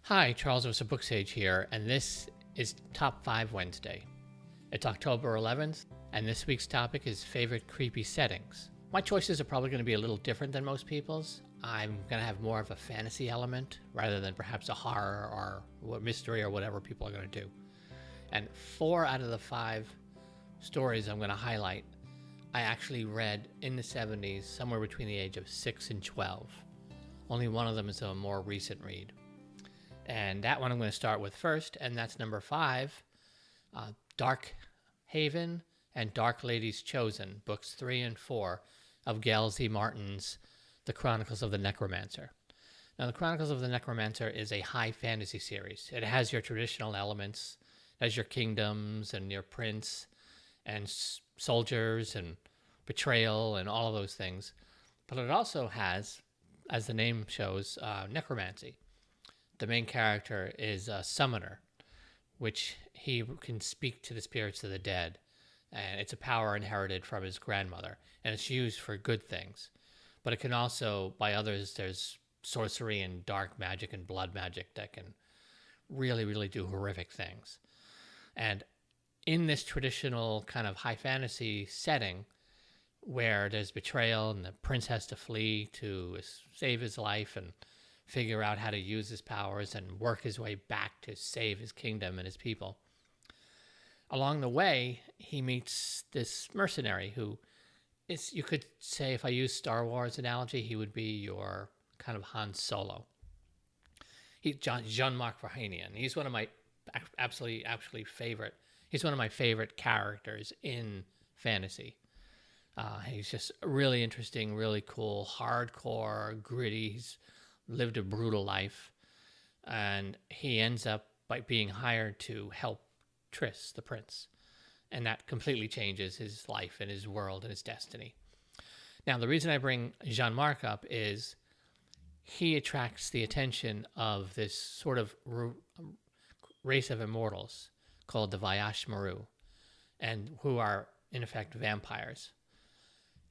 Hi, Charles of Book Sage here, and this is Top 5 Wednesday. It's October 11th, and this week's topic is favorite creepy settings. My choices are probably going to be a little different than most people's. I'm going to have more of a fantasy element rather than perhaps a horror or mystery or whatever people are going to do. And 4 out of the 5 stories I'm going to highlight, I actually read in the 70s, somewhere between the age of 6 and 12. Only one of them is a more recent read. And that one I'm going to start with first, and that's number 5, Dark Haven and Dark Ladies Chosen, books 3 and 4 of Gail Z. Martin's The Chronicles of the Necromancer. Now, The Chronicles of the Necromancer is a high fantasy series. It has your traditional elements, it has your kingdoms and your prince and soldiers and betrayal and all of those things. But it also has, as the name shows, necromancy. The main character is a summoner, which he can speak to the spirits of the dead. And it's a power inherited from his grandmother, and it's used for good things. But it can also, by others, there's sorcery and dark magic and blood magic that can really, really do horrific things. And in this traditional kind of high fantasy setting, where there's betrayal and the prince has to flee to save his life and figure out how to use his powers and work his way back to save his kingdom and his people. Along the way, he meets this mercenary who is, you could say, if I use Star Wars analogy, he would be your kind of Han Solo. Jean-Marc Vahanian. He's one of my he's one of my favorite characters in fantasy. He's just really interesting, really cool, hardcore, gritty. He's lived a brutal life, and he ends up by being hired to help Triss, the prince, and that completely changes his life and his world and his destiny. Now, the reason I bring Jean-Marc up is he attracts the attention of this sort of race of immortals called the Vayash Maru, and who are in effect vampires,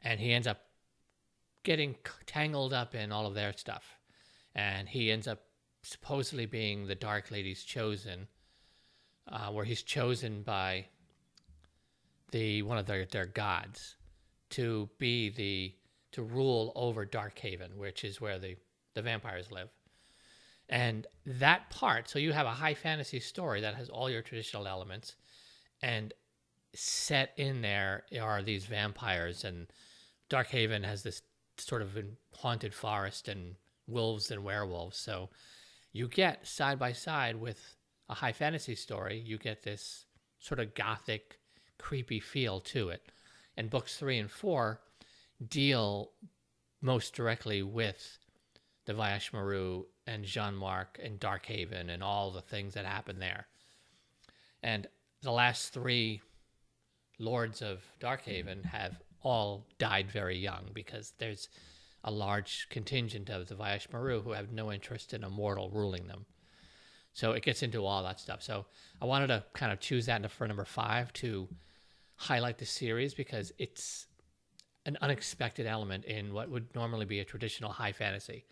and he ends up getting tangled up in all of their stuff. And he ends up supposedly being the Dark Lady's chosen, where he's chosen by one of their gods to rule over Dark Haven, which is where the vampires live. And that part, so you have a high fantasy story that has all your traditional elements, and set in there are these vampires, and Dark Haven has this sort of haunted forest and wolves and werewolves. So you get side by side with a high fantasy story, you get this sort of gothic, creepy feel to it. And books 3 and 4 deal most directly with the Vayash Maru and Jean-Marc and Dark Haven and all the things that happen there. And the last 3 lords of Dark Haven have all died very young, because there's a large contingent of the Vayash Maru who have no interest in a mortal ruling them. So it gets into all that stuff. So I wanted to kind of choose that for number 5 to highlight the series, because it's an unexpected element in what would normally be a traditional high fantasy.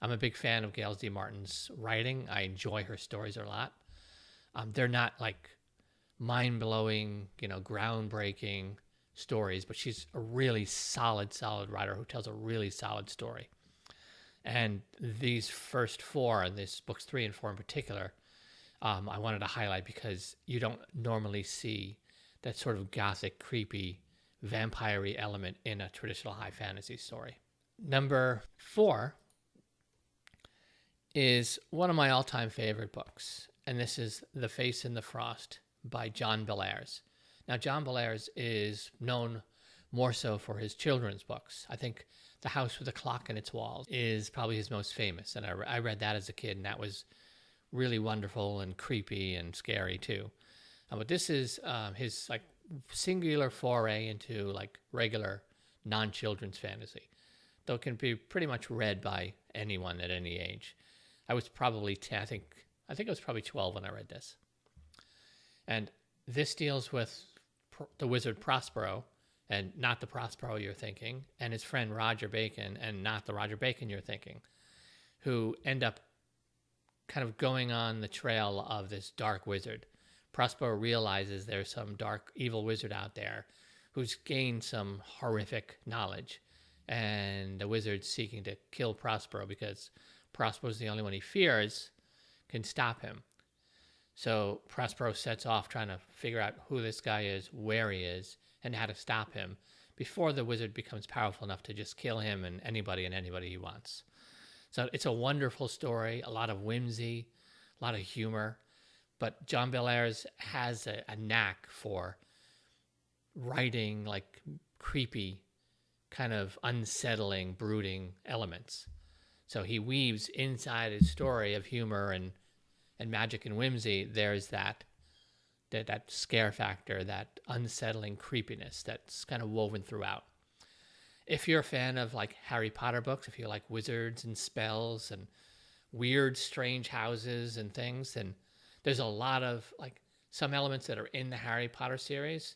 I'm a big fan of Gail Z. Martin's writing. I enjoy her stories a lot. They're not like mind-blowing, groundbreaking stories, but she's a really solid writer who tells a really solid story. And these first 4, and this books 3 and 4 in particular, I wanted to highlight because you don't normally see that sort of gothic, creepy, vampire-y element in a traditional high fantasy story. Number 4 is one of my all-time favorite books, and this is The Face in the Frost by John Bellairs. Now, John Bellairs is known more so for his children's books. I think The House with a Clock in Its Walls is probably his most famous, and I read that as a kid, and that was really wonderful and creepy and scary too. But this is his like singular foray into like regular non-children's fantasy, though it can be pretty much read by anyone at any age. I was probably 10. I think I was probably 12 when I read this. And this deals with the wizard Prospero, and not the Prospero you're thinking, and his friend Roger Bacon, and not the Roger Bacon you're thinking, who end up kind of going on the trail of this dark wizard. Prospero realizes there's some dark, evil wizard out there who's gained some horrific knowledge. And the wizard's seeking to kill Prospero because Prospero's the only one he fears can stop him. So Prospero sets off trying to figure out who this guy is, where he is, and how to stop him before the wizard becomes powerful enough to just kill him and anybody he wants. So it's a wonderful story, a lot of whimsy, a lot of humor. But John Bellairs has a knack for writing like creepy, kind of unsettling, brooding elements. So he weaves inside his story of humor and magic and whimsy, there's that scare factor, that unsettling creepiness that's kind of woven throughout. If you're a fan of like Harry Potter books, if you like wizards and spells and weird, strange houses and things, then there's a lot of like some elements that are in the Harry Potter series.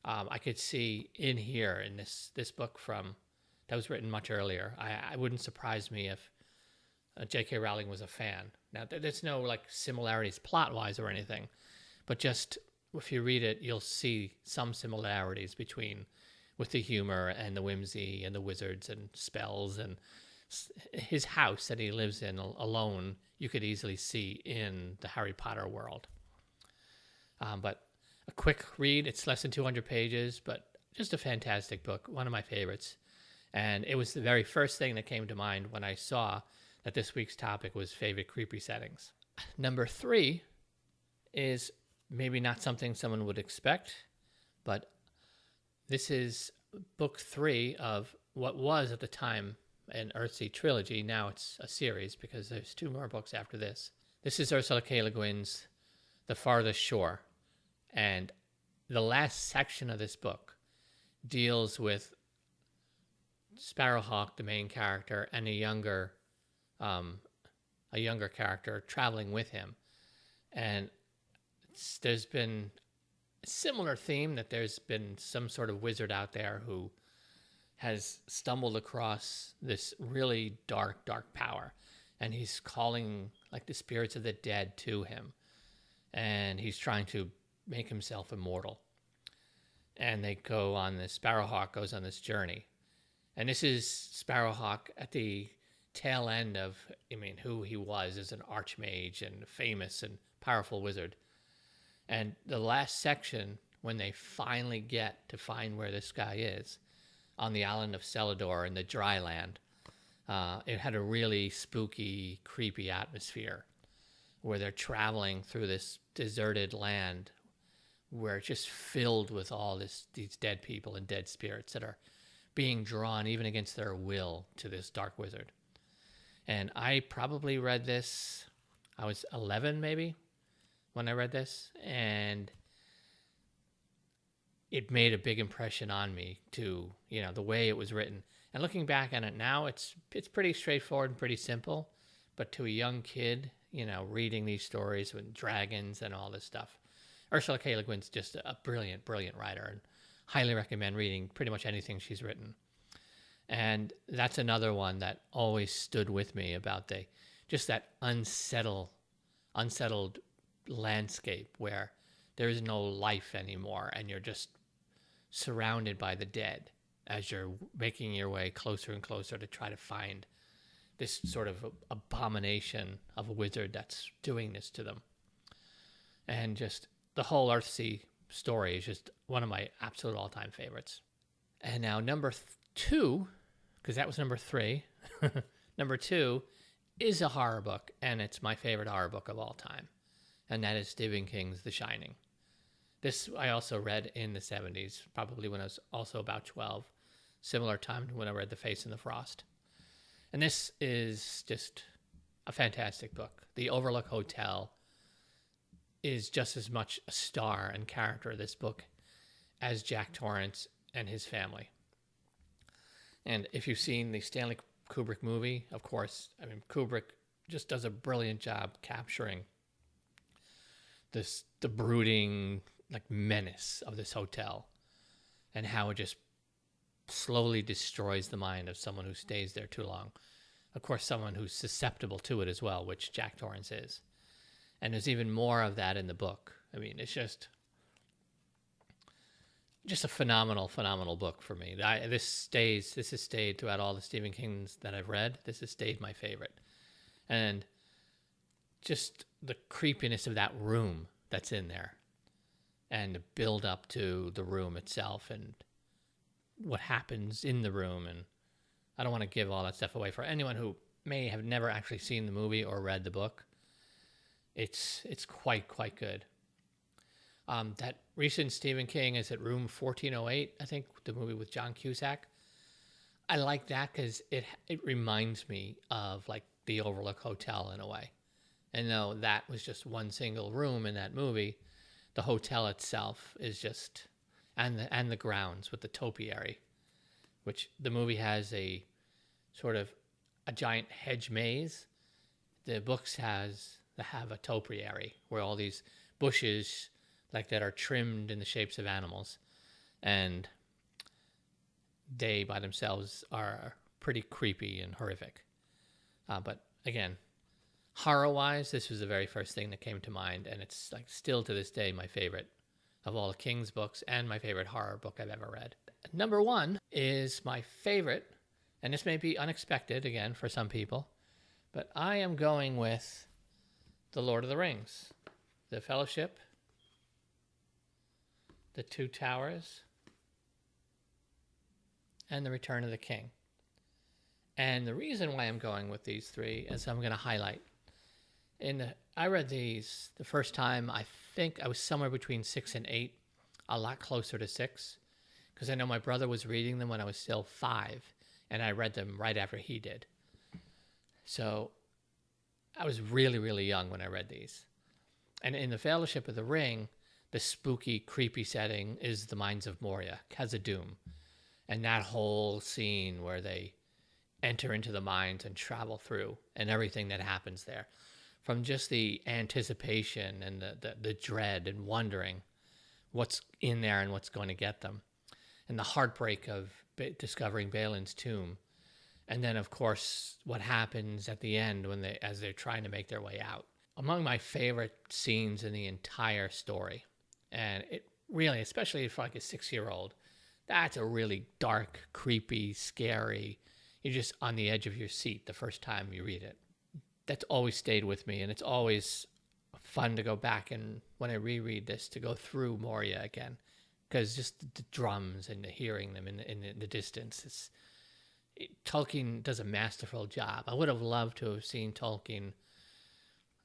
I could see in here in this book that was written much earlier. I wouldn't surprise me if J.K. Rowling was a fan. Now, there's no like similarities plot-wise or anything, but just if you read it, you'll see some similarities with the humor and the whimsy and the wizards and spells and his house that he lives in alone. You could easily see in the Harry Potter world. But a quick read. It's less than 200 pages, but just a fantastic book. One of my favorites. And it was the very first thing that came to mind when I saw that this week's topic was favorite creepy settings. Number 3 is maybe not something someone would expect, but this is book 3 of what was at the time an Earthsea trilogy. Now it's a series because there's 2 more books after this. This is Ursula K. Le Guin's The Farthest Shore. And the last section of this book deals with Sparrowhawk, the main character, and a younger character traveling with him. And there's been a similar theme that there's been some sort of wizard out there who has stumbled across this really dark power. And he's calling like the spirits of the dead to him. And he's trying to make himself immortal. And Sparrowhawk goes on this journey. And this is Sparrowhawk at the tail end of, who he was as an archmage and famous and powerful wizard. And the last section, when they finally get to find where this guy is, on the island of Celador in the dry land, it had a really spooky, creepy atmosphere where they're traveling through this deserted land where it's just filled with all these dead people and dead spirits that are being drawn even against their will to this dark wizard. And I probably read this, I was 11 maybe when I read this, and it made a big impression on me too, the way it was written. And looking back on it now, it's pretty straightforward and pretty simple, but to a young kid, reading these stories with dragons and all this stuff, Ursula K. Le Guin's just a brilliant, brilliant writer, and highly recommend reading pretty much anything she's written. And that's another one that always stood with me about just that unsettled landscape where there is no life anymore and you're just surrounded by the dead as you're making your way closer and closer to try to find this sort of abomination of a wizard that's doing this to them. And just the whole Earthsea story is just one of my absolute all-time favorites. And now number 2, because that was number 3, number 2 is a horror book, and it's my favorite horror book of all time, and that is Stephen King's The Shining. This I also read in the 70s, probably when I was also about 12, similar time to when I read The Face in the Frost. And this is just a fantastic book. The Overlook Hotel is just as much a star and character of this book as Jack Torrance and his family. And if you've seen the Stanley Kubrick movie, of course, Kubrick just does a brilliant job capturing the brooding menace of this hotel and how it just slowly destroys the mind of someone who stays there too long. of course, someone who's susceptible to it as well, which Jack Torrance is. And there's even more of that in the book. I mean, it's just a phenomenal, phenomenal book for me. This has stayed throughout all the Stephen Kings that I've read. This has stayed my favorite. And just the creepiness of that room that's in there and the build up to the room itself and what happens in the room. And I don't want to give all that stuff away for anyone who may have never actually seen the movie or read the book. It's quite good. That recent Stephen King is at Room 1408, I think, the movie with John Cusack. I like that because it reminds me of like the Overlook Hotel in a way. And though that was just one single room in that movie, the hotel itself is just, and the grounds with the topiary, which the movie has a sort of a giant hedge maze. The books have a topiary where all these bushes like that are trimmed in the shapes of animals, and they by themselves are pretty creepy and horrific. But again, horror-wise, this was the very first thing that came to mind, and it's like still to this day my favorite of all the King's books and my favorite horror book I've ever read. Number one is my favorite, and this may be unexpected again for some people, but I am going with The Lord of the Rings, The Fellowship, The Two Towers, and The Return of the King. And the reason why I'm going with these three is I'm going to highlight. I read these the first time, I think I was somewhere between 6 and 8, a lot closer to 6, because I know my brother was reading them when I was still 5, and I read them right after he did. So I was really, really young when I read these. And in The Fellowship of the Ring, the spooky, creepy setting is the Mines of Moria, Khazad-dûm. And that whole scene where they enter into the mines and travel through and everything that happens there. From just the anticipation and the dread and wondering what's in there and what's going to get them. And the heartbreak of discovering Balin's tomb. And then, of course, what happens at the end as they're trying to make their way out. Among my favorite scenes in the entire story. And it really, especially for like a 6-year-old, that's a really dark, creepy, scary. You're just on the edge of your seat the first time you read it. That's always stayed with me, and it's always fun to go back and when I reread this to go through Moria again, because just the drums and the hearing them in the distance. Tolkien does a masterful job. I would have loved to have seen Tolkien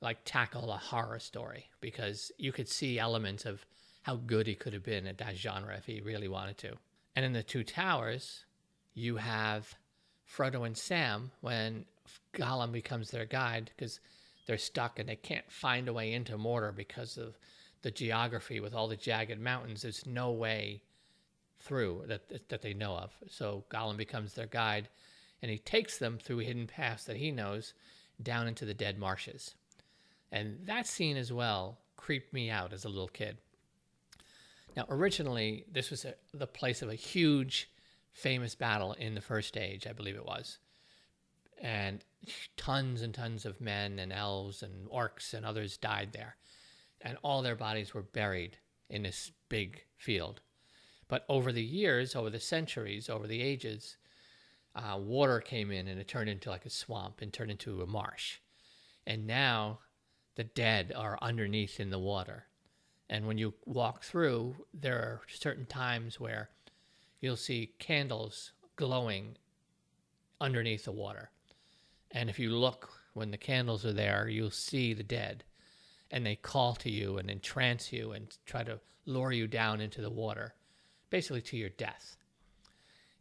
like tackle a horror story, because you could see elements of how good he could have been at that genre if he really wanted to. And in The Two Towers, you have Frodo and Sam when Gollum becomes their guide, because they're stuck and they can't find a way into Mordor because of the geography with all the jagged mountains. There's no way through that they know of. So Gollum becomes their guide, and he takes them through hidden paths that he knows down into the dead marshes. And that scene as well creeped me out as a little kid. Now, originally, this was the place of a huge, famous battle in the First Age, I believe it was. And tons and tons of men and elves and orcs and others died there. And all their bodies were buried in this big field. But over the years, over the centuries, over the ages, water came in and it turned into like a swamp and turned into a marsh. And now the dead are underneath in the water. And when you walk through, there are certain times where you'll see candles glowing underneath the water. And if you look when the candles are there, you'll see the dead. And they call to you and entrance you and try to lure you down into the water, basically to your death.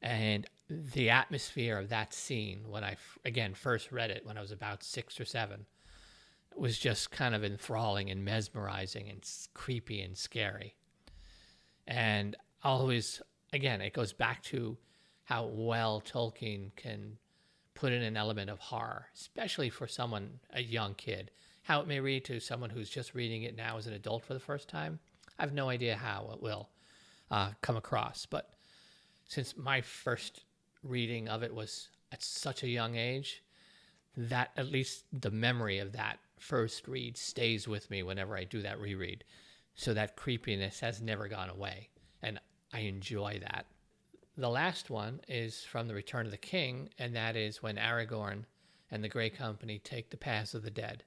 And the atmosphere of that scene, when I, again, first read it when I was about 6 or 7, was just kind of enthralling and mesmerizing and creepy and scary. And always, again, it goes back to how well Tolkien can put in an element of horror, especially for someone, a young kid. How it may read to someone who's just reading it now as an adult for the first time, I have no idea how it will come across. But since my first reading of it was at such a young age, that, at least the memory of that first read stays with me whenever I do that reread. So that creepiness has never gone away, and I enjoy that. The last one is from The Return of the King, and that is when Aragorn and the Grey Company take the paths of the dead.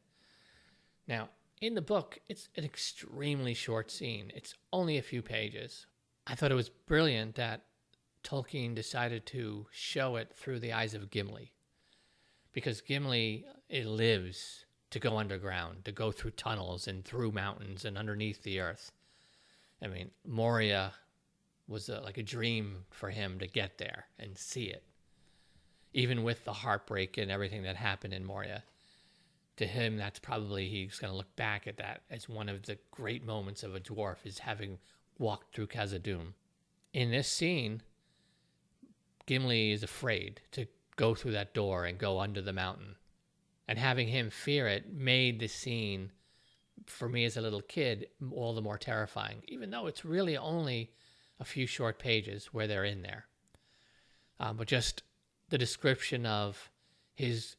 Now, in the book, it's an extremely short scene. It's only a few pages. I thought it was brilliant that Tolkien decided to show it through the eyes of Gimli, because Gimli, it lives to go underground, to go through tunnels and through mountains and underneath the earth. I mean, Moria was like a dream for him to get there and see it. Even with the heartbreak and everything that happened in Moria, to him, that's probably, he's going to look back at that as one of the great moments of a dwarf, is having walked through Khazad-dûm. In this scene, Gimli is afraid to go through that door and go under the mountain. And having him fear it made the scene, for me as a little kid, all the more terrifying, even though it's really only a few short pages where they're in there. But just the description of his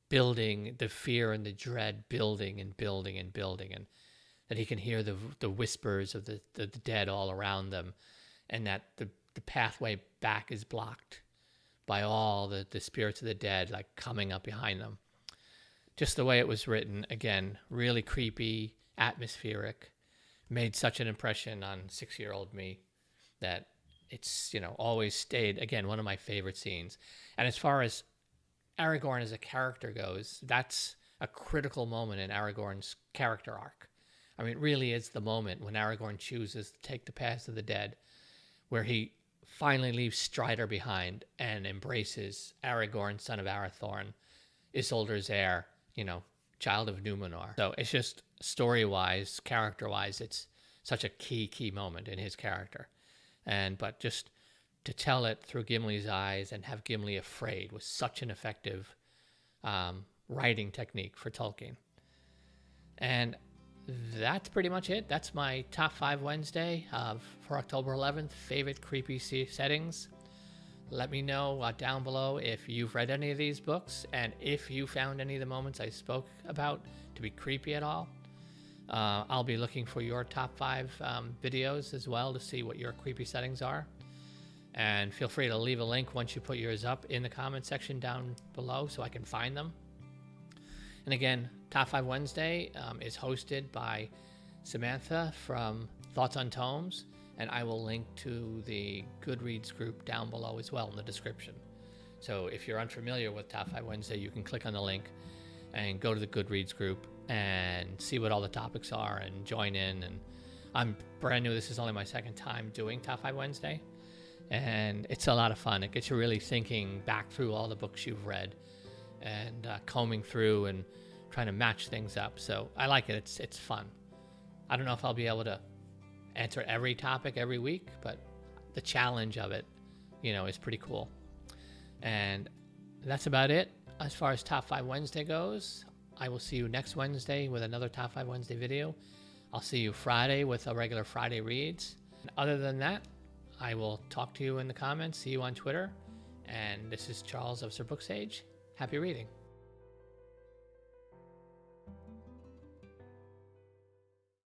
building, the fear and the dread building and building and building, and that he can hear the whispers of the dead all around them, and that the pathway back is blocked by all the spirits of the dead, like coming up behind them. Just the way it was written, again, really creepy, atmospheric, made such an impression on 6-year-old me that it's, always stayed, again, one of my favorite scenes. And as far as Aragorn as a character goes, that's a critical moment in Aragorn's character arc. I mean, it really is the moment when Aragorn chooses to take the paths of the dead, where he finally leaves Strider behind and embraces Aragorn, son of Arathorn, Isildur's heir, child of Numenor. So it's just story-wise, character-wise, it's such a key moment in his character. But just to tell it through Gimli's eyes and have Gimli afraid was such an effective writing technique for Tolkien. And that's pretty much it. That's my top 5 Wednesday for October 11th, favorite creepy settings. Let me know down below if you've read any of these books and if you found any of the moments I spoke about to be creepy at all. I'll be looking for your top 5 videos as well to see what your creepy settings are. And feel free to leave a link once you put yours up in the comment section down below so I can find them. And again, Top 5 Wednesday is hosted by Samantha from Thoughts on Tomes, and I will link to the Goodreads group down below as well in the description. So if you're unfamiliar with Top 5 Wednesday, you can click on the link and go to the Goodreads group and see what all the topics are and join in. And I'm brand new. This is only my second time doing Top 5 Wednesday. And it's a lot of fun. It gets you really thinking back through all the books you've read and combing through and trying to match things up. So I like it. It's fun. I don't know if I'll be able to answer every topic every week, but the challenge of it, is pretty cool. And that's about it as far as Top 5 Wednesday goes. I will see you next Wednesday with another Top 5 Wednesday video. I'll see you Friday with a regular Friday reads. And other than that, I will talk to you in the comments, see you on Twitter. And this is Charles of Sir Book Sage. Happy reading.